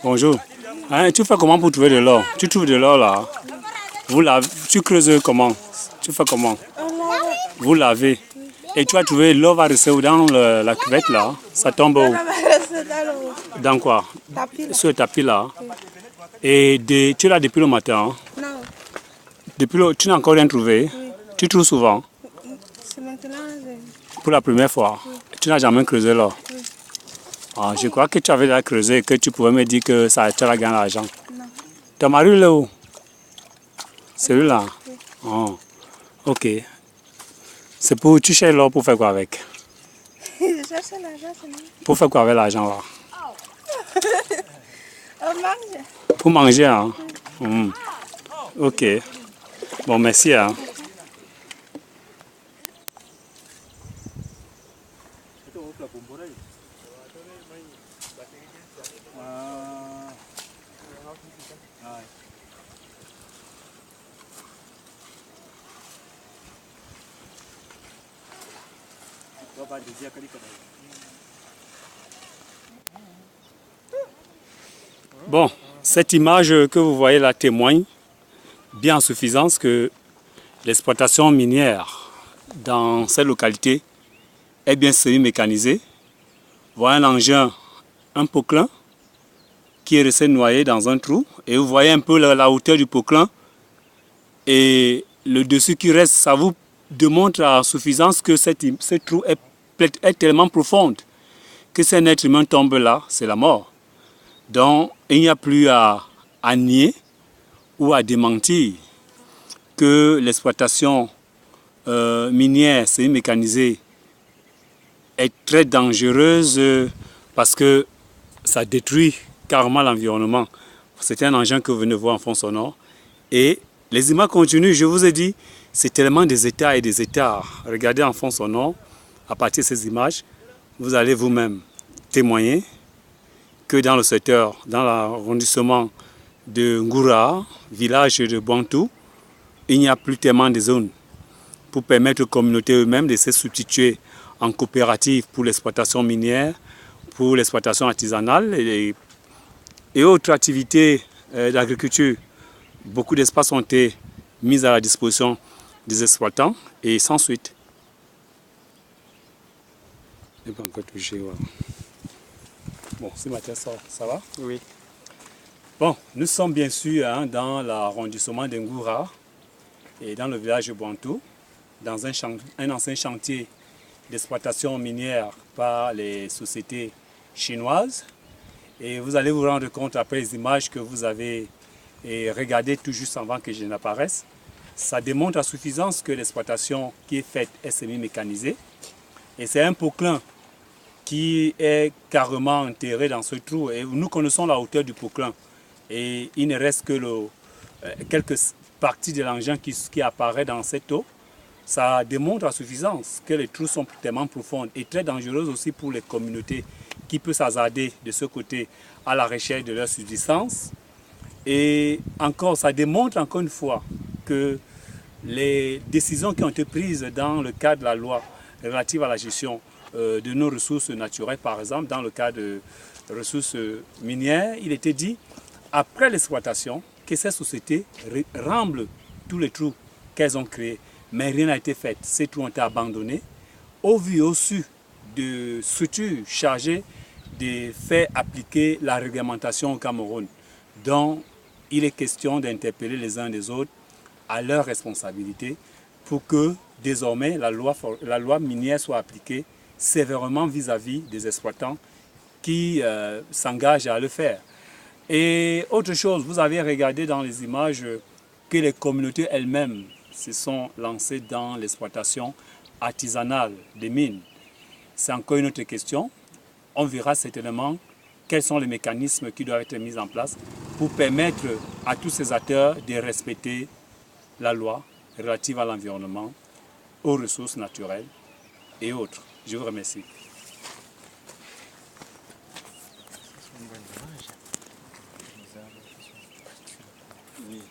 Bonjour. Hein, tu fais comment pour trouver de l'or? Tu trouves de l'or là? Tu creuses comment? Tu fais comment? Vous lavez. Et tu as trouvé l'or va rester où dans la cuvette là? Ça tombe où? Dans quoi? Sur le tapis là. Et tu es là depuis le matin? Hein? Non. Tu n'as encore rien trouvé? Oui. Tu trouves souvent? C'est maintenant. Pour la première fois? Oui. Tu n'as jamais creusé l'or? Oui. Ah, je crois que tu avais déjà creusé et que tu pouvais me dire que ça, tu as gagné l'argent. Non. Ton mari là où? Celui-là? Oui. Oh, ok. C'est pour tu cherches l'or pour faire quoi avec? Je cherche l'argent, c'est bon. Pour faire quoi avec l'argent là? On mange. Pour manger, hein? Mm. Ok. Bon, merci, hein? Bon, cette image que vous voyez là témoigne bien en suffisance que l'exploitation minière dans cette localité est bien semi-mécanisée. Voilà un engin, un poquelin qui est resté noyé dans un trou et vous voyez un peu la hauteur du poquelin et le dessus qui reste, ça vous démontre à suffisance que ce trou est tellement profond que si un être humain tombe là, c'est la mort. Donc il n'y a plus à nier ou à démentir que l'exploitation minière semi-mécanisée est très dangereuse parce que ça détruit carrément l'environnement. C'est un engin que vous venez voir en fond sonore. Et les images continuent, je vous ai dit, c'est tellement des états et des états. Regardez en fond sonore, à partir de ces images, vous allez vous-même témoigner que dans le secteur, dans l'arrondissement de Ngoura, village de Bantou, il n'y a plus tellement de zones pour permettre aux communautés eux-mêmes de se substituer en coopérative pour l'exploitation minière, pour l'exploitation artisanale et autres activités d'agriculture. Beaucoup d'espaces ont été mis à la disposition des exploitants et sans suite. Je n'ai pas encore touché, voilà. Bon, ce matin, ça va? Oui. Bon, nous sommes bien sûr dans l'arrondissement d'Ngoura et dans le village de Bantou, dans un ancien chantier d'exploitation minière par les sociétés chinoises. Et vous allez vous rendre compte après les images que vous avez regardées tout juste avant que je n'apparaisse. Ça démontre à suffisance que l'exploitation qui est faite est semi-mécanisée. Et c'est un poquelin qui est carrément enterré dans ce trou. Et nous connaissons la hauteur du poquelin. Et il ne reste que quelques parties de l'engin qui apparaît dans cette eau. Ça démontre à suffisance que les trous sont tellement profonds et très dangereux aussi pour les communautés qui peuvent s'hasarder de ce côté à la recherche de leur subsistance. Et encore, ça démontre encore une fois que les décisions qui ont été prises dans le cadre de la loi relative à la gestion de nos ressources naturelles, par exemple, dans le cas de ressources minières, il était dit, après l'exploitation, que ces sociétés remblent tous les trous qu'elles ont créés. Mais rien n'a été fait. Ces trous ont été abandonnés au vu et au su de structures chargées de faire appliquer la réglementation au Cameroun. Donc, il est question d'interpeller les uns des autres à leur responsabilité pour que désormais la loi minière soit appliquée sévèrement vis-à-vis des exploitants qui s'engagent à le faire. Et autre chose, vous avez regardé dans les images que les communautés elles-mêmes se sont lancées dans l'exploitation artisanale des mines. C'est encore une autre question. On verra certainement quels sont les mécanismes qui doivent être mis en place pour permettre à tous ces acteurs de respecter la loi relative à l'environnement, aux ressources naturelles et autres. Je vous remercie. Oui.